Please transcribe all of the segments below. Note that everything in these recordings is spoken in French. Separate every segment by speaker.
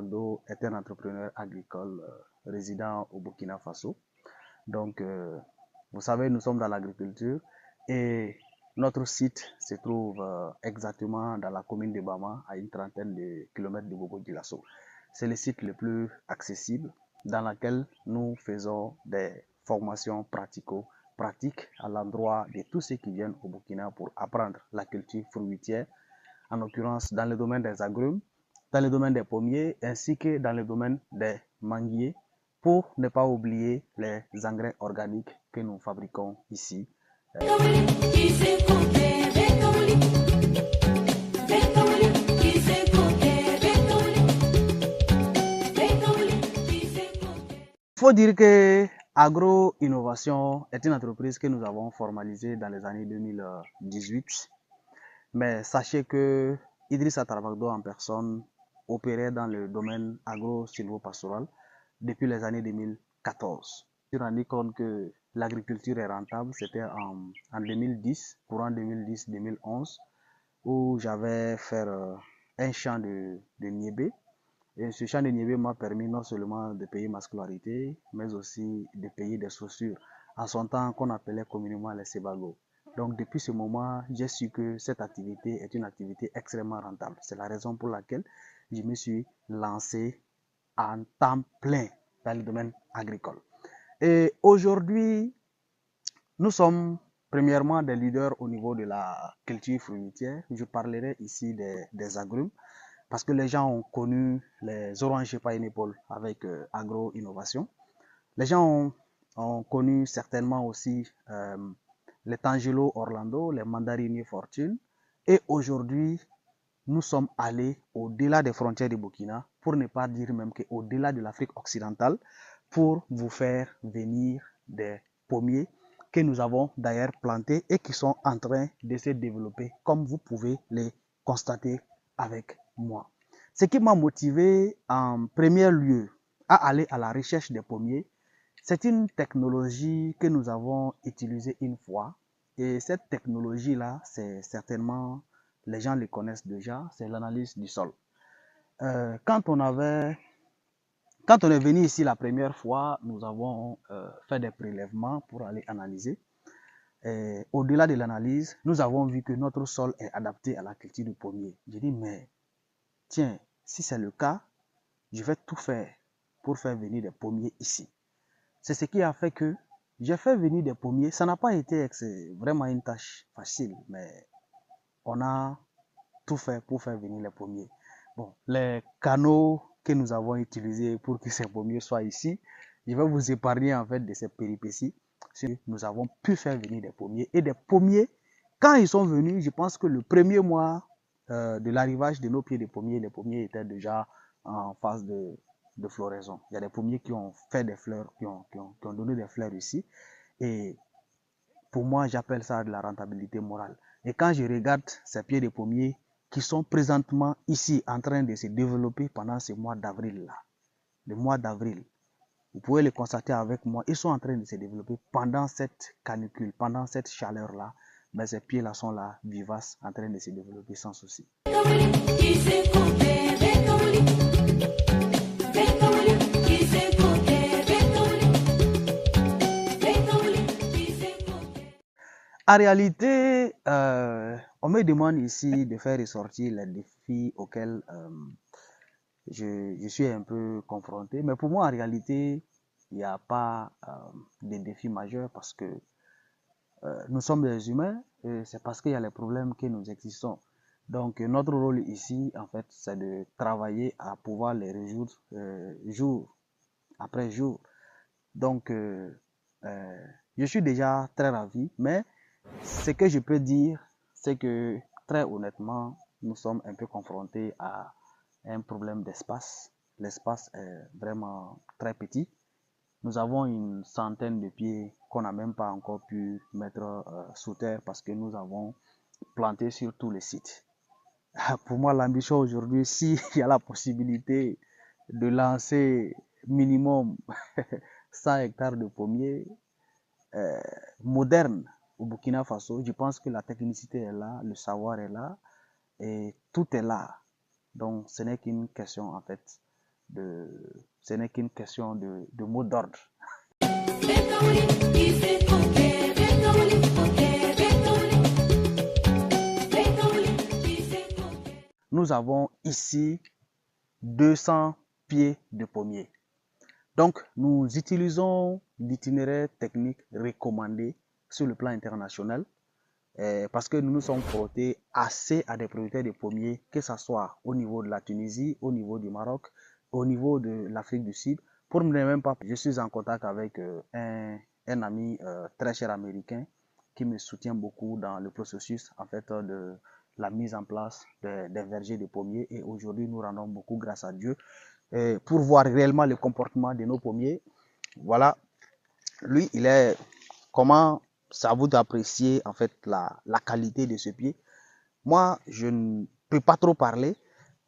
Speaker 1: Taravagdo est un entrepreneur agricole résident au Burkina Faso. Donc, vous savez, nous sommes dans l'agriculture et notre site se trouve exactement dans la commune de Bama, à une trentaine de kilomètres de Bobo-Dioulasso. C'est le site le plus accessible dans lequel nous faisons des formations pratiques à l'endroit de tous ceux qui viennent au Burkina pour apprendre la culture fruitière, en l'occurrence dans le domaine des agrumes, dans le domaine des pommiers, ainsi que dans le domaine des manguiers, pour ne pas oublier les engrais organiques que nous fabriquons ici. Il faut dire que Agro Innovation est une entreprise que nous avons formalisée dans les années 2018. Mais sachez que Idrissa Taravagdo en personne opérait dans le domaine agro-silvopastoral depuis les années 2014. Je me suis rendu compte que l'agriculture est rentable, c'était en 2010, courant 2010-2011, où j'avais fait un champ de niébé. Et ce champ de niébé m'a permis non seulement de payer ma scolarité, mais aussi de payer des chaussures, en son temps qu'on appelait communément les sébago. Donc depuis ce moment, j'ai su que cette activité est une activité extrêmement rentable. C'est la raison pour laquelle je me suis lancé en temps plein dans le domaine agricole. Et aujourd'hui, nous sommes premièrement des leaders au niveau de la culture fruitière. Je parlerai ici des agrumes parce que les gens ont connu les oranges Pineapple avec Agro Innovation. Les gens ont connu certainement aussi les Tangelo Orlando, les mandariniers Fortune. Et aujourd'hui, nous sommes allés au-delà des frontières du Burkina, pour ne pas dire même qu'au-delà de l'Afrique occidentale, pour vous faire venir des pommiers que nous avons d'ailleurs plantés et qui sont en train de se développer, comme vous pouvez les constater avec moi. Ce qui m'a motivé en premier lieu à aller à la recherche des pommiers, c'est une technologie que nous avons utilisée une fois. Et cette technologie-là, c'est certainement, les gens le connaissent déjà, c'est l'analyse du sol. Quand on est venu ici la première fois, nous avons fait des prélèvements pour aller analyser. Au-delà de l'analyse, nous avons vu que notre sol est adapté à la culture du pommier. J'ai dit, mais tiens, si c'est le cas, je vais tout faire pour faire venir des pommiers ici. C'est ce qui a fait que j'ai fait venir des pommiers. Ça n'a pas été vraiment une tâche facile, mais on a tout fait pour faire venir les pommiers. Bon, les canaux que nous avons utilisés pour que ces pommiers soient ici, je vais vous épargner en fait de ces péripéties. Nous avons pu faire venir des pommiers. Et des pommiers, quand ils sont venus, je pense que le premier mois de l'arrivage de nos pieds de pommiers, les pommiers étaient déjà en phase de floraison. Il y a des pommiers qui ont fait des fleurs, qui ont donné des fleurs ici. Et pour moi, j'appelle ça de la rentabilité morale. Et quand je regarde ces pieds de pommiers qui sont présentement ici en train de se développer pendant ce mois d'avril-là, le mois d'avril, vous pouvez le constater avec moi, ils sont en train de se développer pendant cette canicule, pendant cette chaleur-là. Mais ces pieds-là sont là, vivaces, en train de se développer sans souci. En réalité, on me demande ici de faire ressortir les défis auxquels je suis un peu confronté. Mais pour moi, en réalité, il n'y a pas de défi majeur parce que nous sommes des humains et c'est parce qu'il y a les problèmes que nous existons. Donc, notre rôle ici, en fait, c'est de travailler à pouvoir les résoudre jour après jour. Donc, je suis déjà très ravi, mais ce que je peux dire, c'est que très honnêtement, nous sommes un peu confrontés à un problème d'espace. L'espace est vraiment très petit. Nous avons une centaine de pieds qu'on n'a même pas encore pu mettre sous terre parce que nous avons planté sur tous les sites. Pour moi, l'ambition aujourd'hui, s'il y a la possibilité de lancer minimum 100 hectares de pommiers modernes au Burkina Faso, je pense que la technicité est là, le savoir est là et tout est là. Donc, ce n'est qu'une question en fait ce n'est qu'une question de mot d'ordre. Nous avons ici 200 pieds de pommier. Donc, nous utilisons l'itinéraire technique recommandé sur le plan international parce que nous nous sommes frottés assez à des producteurs de pommiers, que ce soit au niveau de la Tunisie, au niveau du Maroc, au niveau de l'Afrique du Sud. Pour ne même pas, je suis en contact avec un ami très cher américain qui me soutient beaucoup dans le processus en fait de la mise en place des vergers de pommiers. Et aujourd'hui, nous rendons beaucoup grâce à Dieu pour voir réellement le comportement de nos pommiers. Voilà, lui, il est comment ça vous d'apprécier en fait la qualité de ce pied. Moi, je ne peux pas trop parler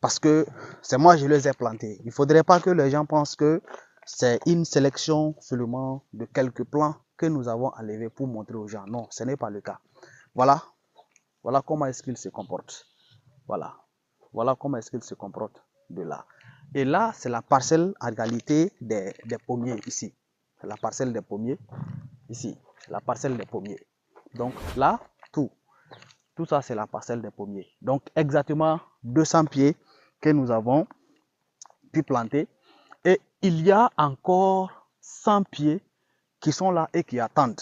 Speaker 1: parce que c'est moi je les ai plantés. Il ne faudrait pas que les gens pensent que c'est une sélection seulement de quelques plants que nous avons enlevés pour montrer aux gens. Non, ce n'est pas le cas. Voilà, voilà comment est-ce qu'il se comporte. Voilà, voilà comment est-ce qu'il se comporte de là. Et là, c'est la parcelle en réalité des pommiers ici. C'est la parcelle des pommiers ici. C'est la parcelle des pommiers. Donc là, tout ça, c'est la parcelle des pommiers. Donc exactement 200 pieds que nous avons pu planter. Et il y a encore 100 pieds qui sont là et qui attendent.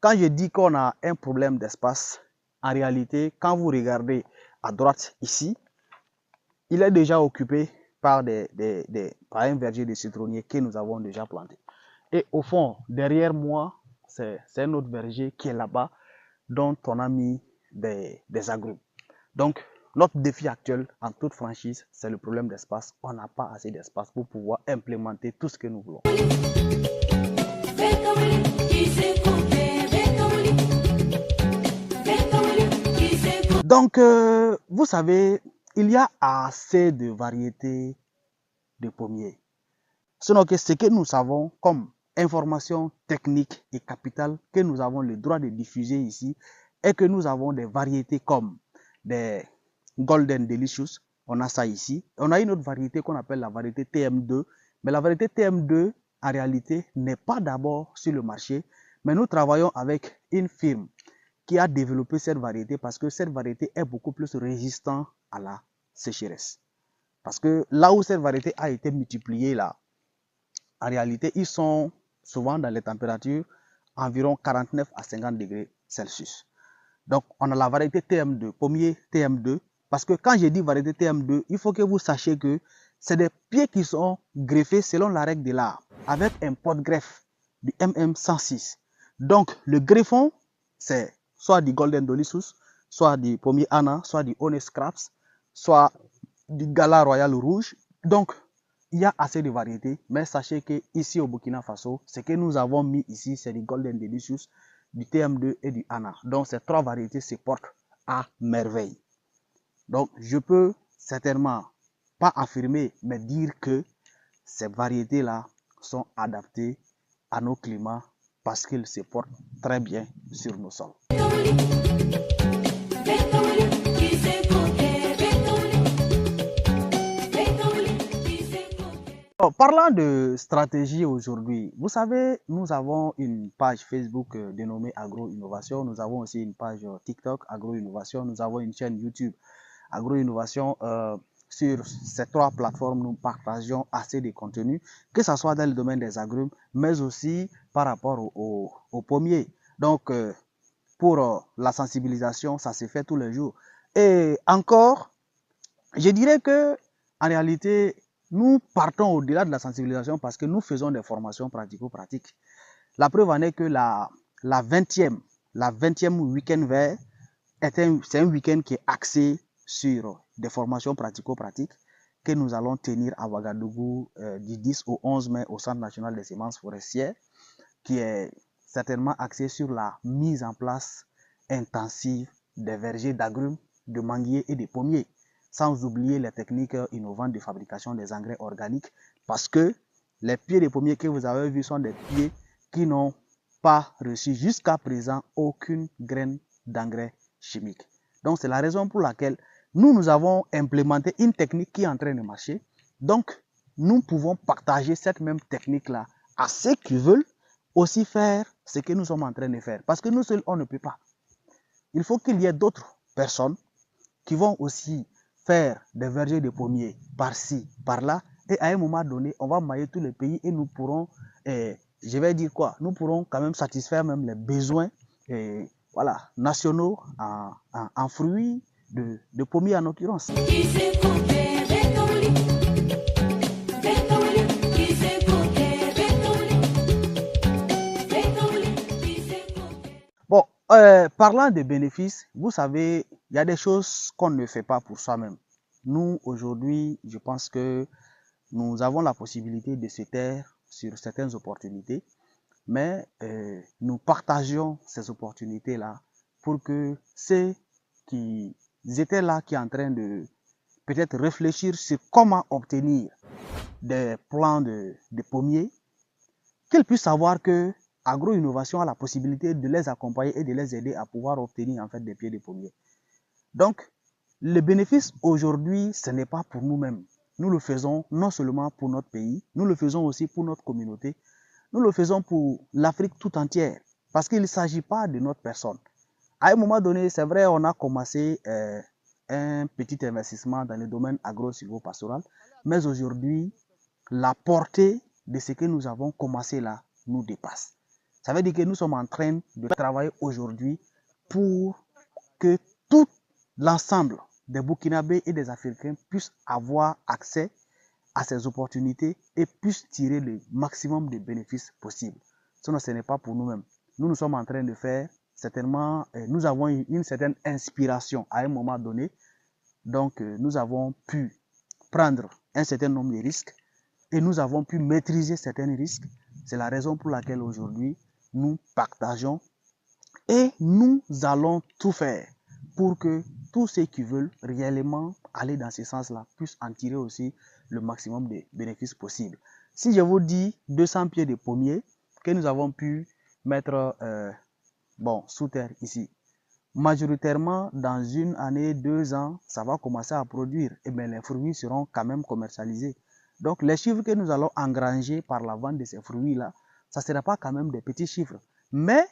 Speaker 1: Quand je dis qu'on a un problème d'espace, en réalité, quand vous regardez à droite ici, il est déjà occupé par un verger de citronniers que nous avons déjà planté. Et au fond, derrière moi, c'est un autre verger qui est là-bas, dont on a mis des agrumes. Donc, notre défi actuel, en toute franchise, c'est le problème d'espace. On n'a pas assez d'espace pour pouvoir implémenter tout ce que nous voulons. Donc, vous savez, il y a assez de variétés de pommiers. Sinon, ce que nous savons comme information technique et capitale que nous avons le droit de diffuser ici est que nous avons des variétés comme des Golden Delicious. On a ça ici. On a une autre variété qu'on appelle la variété TM2. Mais la variété TM2, en réalité, n'est pas d'abord sur le marché. Mais nous travaillons avec une firme qui a développé cette variété parce que cette variété est beaucoup plus résistante à la sécheresse. Parce que là où cette variété a été multipliée, là, en réalité, ils sont souvent dans les températures environ 49 à 50 degrés Celsius. Donc, on a la variété TM2, pommier TM2. Parce que quand je dis variété TM2, il faut que vous sachiez que c'est des pieds qui sont greffés selon la règle de l'art, avec un pot de greffe du MM106. Donc, le greffon, c'est soit du Golden Delicious, soit du pommier Anna, soit du Honey Scraps, soit du Gala Royal Rouge. Donc, il y a assez de variétés, mais sachez que ici au Burkina Faso, ce que nous avons mis ici, c'est du Golden Delicious, du TM2 et du Anna. Donc, ces trois variétés se portent à merveille. Donc, je peux certainement pas affirmer, mais dire que ces variétés-là sont adaptées à nos climats parce qu'ils se portent très bien sur nos sols. Parlant de stratégie aujourd'hui, vous savez, nous avons une page Facebook dénommée Agro Innovation. Nous avons aussi une page TikTok Agro Innovation. Nous avons une chaîne YouTube Agro Innovation. Sur ces trois plateformes, nous partageons assez de contenu, que ce soit dans le domaine des agrumes, mais aussi par rapport aux pommiers. Donc, pour la sensibilisation, ça se fait tous les jours. Et encore, je dirais que en réalité, nous partons au-delà de la sensibilisation parce que nous faisons des formations pratico-pratiques. La preuve en est que la 20e week-end vert, c'est un week-end qui est axé sur des formations pratico-pratiques que nous allons tenir à Ouagadougou du 10 au 11 mai au Centre national des semences forestières, qui est certainement axé sur la mise en place intensive des vergers d'agrumes, de manguiers et de pommiers, sans oublier les techniques innovantes de fabrication des engrais organiques, parce que les pieds de pommiers que vous avez vus sont des pieds qui n'ont pas reçu jusqu'à présent aucune graine d'engrais chimique. Donc, c'est la raison pour laquelle nous avons implémenté une technique qui est en train de marcher. Donc, nous pouvons partager cette même technique-là à ceux qui veulent aussi faire ce que nous sommes en train de faire. Parce que nous seuls, on ne peut pas. Il faut qu'il y ait d'autres personnes qui vont aussi faire des vergers de pommiers par-ci, par-là. Et à un moment donné, on va mailler tous les pays et nous pourrons, je vais dire quoi, nous pourrons quand même satisfaire même les besoins voilà, nationaux en fruits de pommiers en l'occurrence. Bon, parlant de bénéfices, vous savez, il y a des choses qu'on ne fait pas pour soi-même. Nous, aujourd'hui, je pense que nous avons la possibilité de se taire sur certaines opportunités, mais nous partageons ces opportunités-là pour que ceux qui étaient là, qui sont en train de peut-être réfléchir sur comment obtenir des plants de pommiers, qu'ils puissent savoir que Agro-Innovation a la possibilité de les accompagner et de les aider à pouvoir obtenir en fait des pieds de pommiers. Donc, le bénéfice aujourd'hui, ce n'est pas pour nous-mêmes. Nous le faisons non seulement pour notre pays, nous le faisons aussi pour notre communauté, nous le faisons pour l'Afrique tout entière, parce qu'il ne s'agit pas de notre personne. À un moment donné, c'est vrai, on a commencé un petit investissement dans le domaine agro-silvopastoral, mais aujourd'hui, la portée de ce que nous avons commencé là nous dépasse. Ça veut dire que nous sommes en train de travailler aujourd'hui pour que tout l'ensemble des Burkinabés et des Africains puissent avoir accès à ces opportunités et puissent tirer le maximum de bénéfices possibles. Sinon, ce n'est pas pour nous-mêmes. Nous sommes en train de faire, certainement, nous avons une certaine inspiration à un moment donné. Donc, nous avons pu prendre un certain nombre de risques et nous avons pu maîtriser certains risques. C'est la raison pour laquelle aujourd'hui, nous partageons et nous allons tout faire pour que tous ceux qui veulent réellement aller dans ce sens-là puissent en tirer aussi le maximum de bénéfices possibles. Si je vous dis 200 pieds de pommiers que nous avons pu mettre sous terre ici, majoritairement dans une année, 2 ans, ça va commencer à produire et bien les fruits seront quand même commercialisés. Donc les chiffres que nous allons engranger par la vente de ces fruits-là, ça ne sera pas quand même des petits chiffres. Mais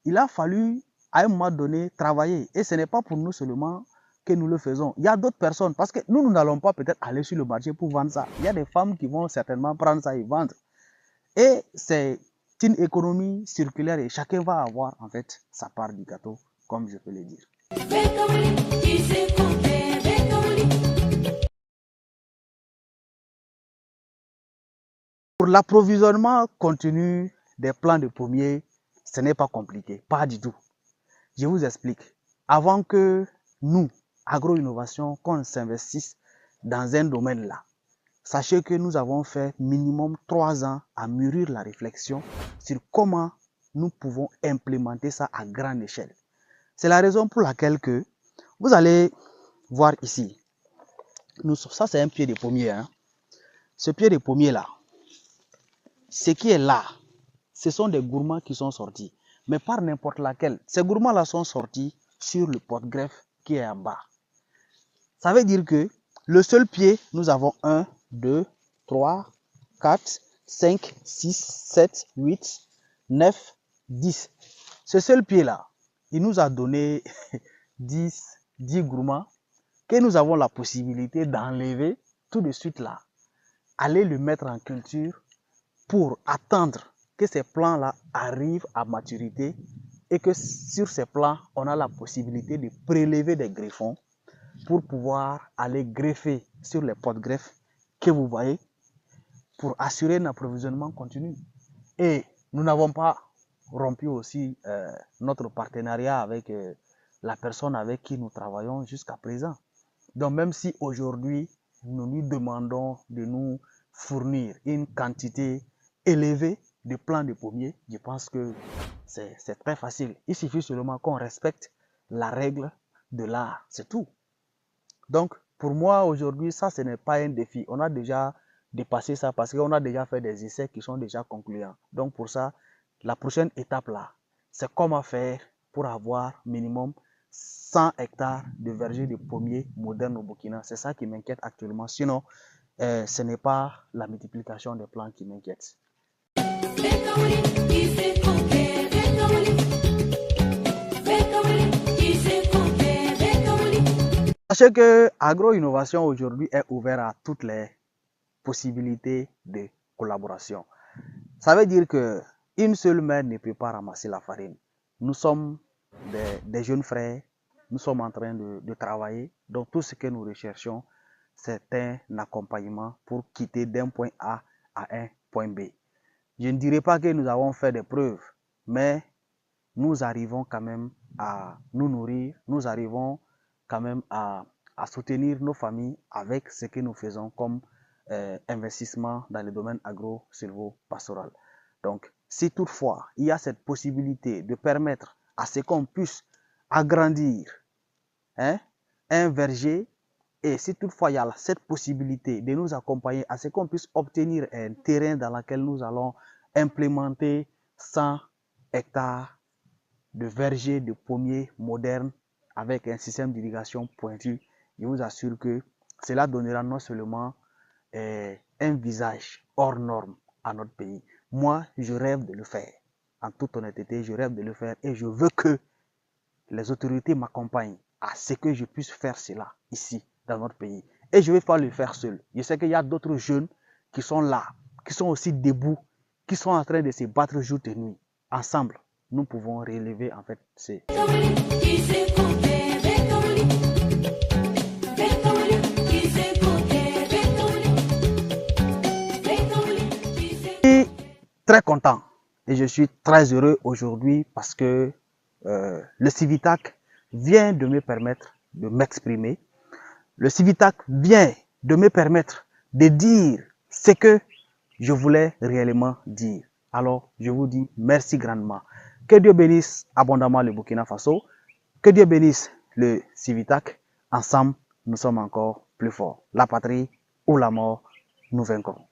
Speaker 1: il a fallu à un moment donné travailler et ce n'est pas pour nous seulement que nous le faisons. Il y a d'autres personnes parce que nous n'allons pas peut-être aller sur le marché pour vendre ça. Il y a des femmes qui vont certainement prendre ça et vendre. Et c'est une économie circulaire et chacun va avoir en fait sa part du gâteau, comme je peux le dire. Pour l'approvisionnement continu des plants de pommiers, ce n'est pas compliqué, pas du tout. Je vous explique. Avant que nous, Agro-Innovation, qu'on s'investisse dans un domaine là, sachez que nous avons fait minimum 3 ans à mûrir la réflexion sur comment nous pouvons implémenter ça à grande échelle. C'est la raison pour laquelle que vous allez voir ici. Ça, c'est un pied de pommier. Hein. Ce pied de pommier là, ce qui est là, ce sont des gourmands qui sont sortis. Mais par n'importe laquelle. Ces gourmands-là sont sortis sur le porte-greffe qui est en bas. Ça veut dire que le seul pied, nous avons 1, 2, 3, 4, 5, 6, 7, 8, 9, 10. Ce seul pied-là, il nous a donné 10 gourmands que nous avons la possibilité d'enlever tout de suite là. Aller le mettre en culture pour attendre que ces plants-là arrivent à maturité et que sur ces plants, on a la possibilité de prélever des greffons pour pouvoir aller greffer sur les porte-greffes que vous voyez pour assurer un approvisionnement continu. Et nous n'avons pas rompu aussi notre partenariat avec la personne avec qui nous travaillons jusqu'à présent. Donc même si aujourd'hui, nous lui demandons de nous fournir une quantité élevée de plants de pommiers, je pense que c'est très facile. Il suffit seulement qu'on respecte la règle de l'art, c'est tout. Donc, pour moi, aujourd'hui, ça, ce n'est pas un défi. On a déjà dépassé ça parce qu'on a déjà fait des essais qui sont déjà concluants. Donc, pour ça, la prochaine étape là, c'est comment faire pour avoir minimum 100 hectares de vergers de pommiers modernes au Burkina. C'est ça qui m'inquiète actuellement. Sinon, ce n'est pas la multiplication des plans qui m'inquiète. Sachez que Agro-Innovation aujourd'hui est ouvert à toutes les possibilités de collaboration. Ça veut dire que une seule main ne peut pas ramasser la farine. Nous sommes des jeunes frères, nous sommes en train de travailler. Donc tout ce que nous recherchons, c'est un accompagnement pour quitter d'un point A à un point B. Je ne dirais pas que nous avons fait des preuves, mais nous arrivons quand même à nous nourrir, nous arrivons quand même à soutenir nos familles avec ce que nous faisons comme investissement dans le domaine agro-silvo-pastoral. Donc, si toutefois il y a cette possibilité de permettre à ce qu'on puisse agrandir un verger, et si toutefois il y a cette possibilité de nous accompagner à ce qu'on puisse obtenir un terrain dans lequel nous allons implémenter 100 hectares de vergers de pommiers modernes avec un système d'irrigation pointu, je vous assure que cela donnera non seulement un visage hors norme à notre pays. Moi, je rêve de le faire. En toute honnêteté, je rêve de le faire et je veux que les autorités m'accompagnent à ce que je puisse faire cela ici, dans notre pays. Et je ne vais pas le faire seul. Je sais qu'il y a d'autres jeunes qui sont là, qui sont aussi debout, qui sont en train de se battre jour et nuit. Ensemble, nous pouvons relever en fait ces... Très content et je suis très heureux aujourd'hui parce que le Civitac vient de me permettre de m'exprimer. Le Civitac vient de me permettre de dire ce que je voulais réellement dire. Alors, je vous dis merci grandement. Que Dieu bénisse abondamment le Burkina Faso. Que Dieu bénisse le Civitac. Ensemble, nous sommes encore plus forts. La patrie ou la mort, nous vaincrons.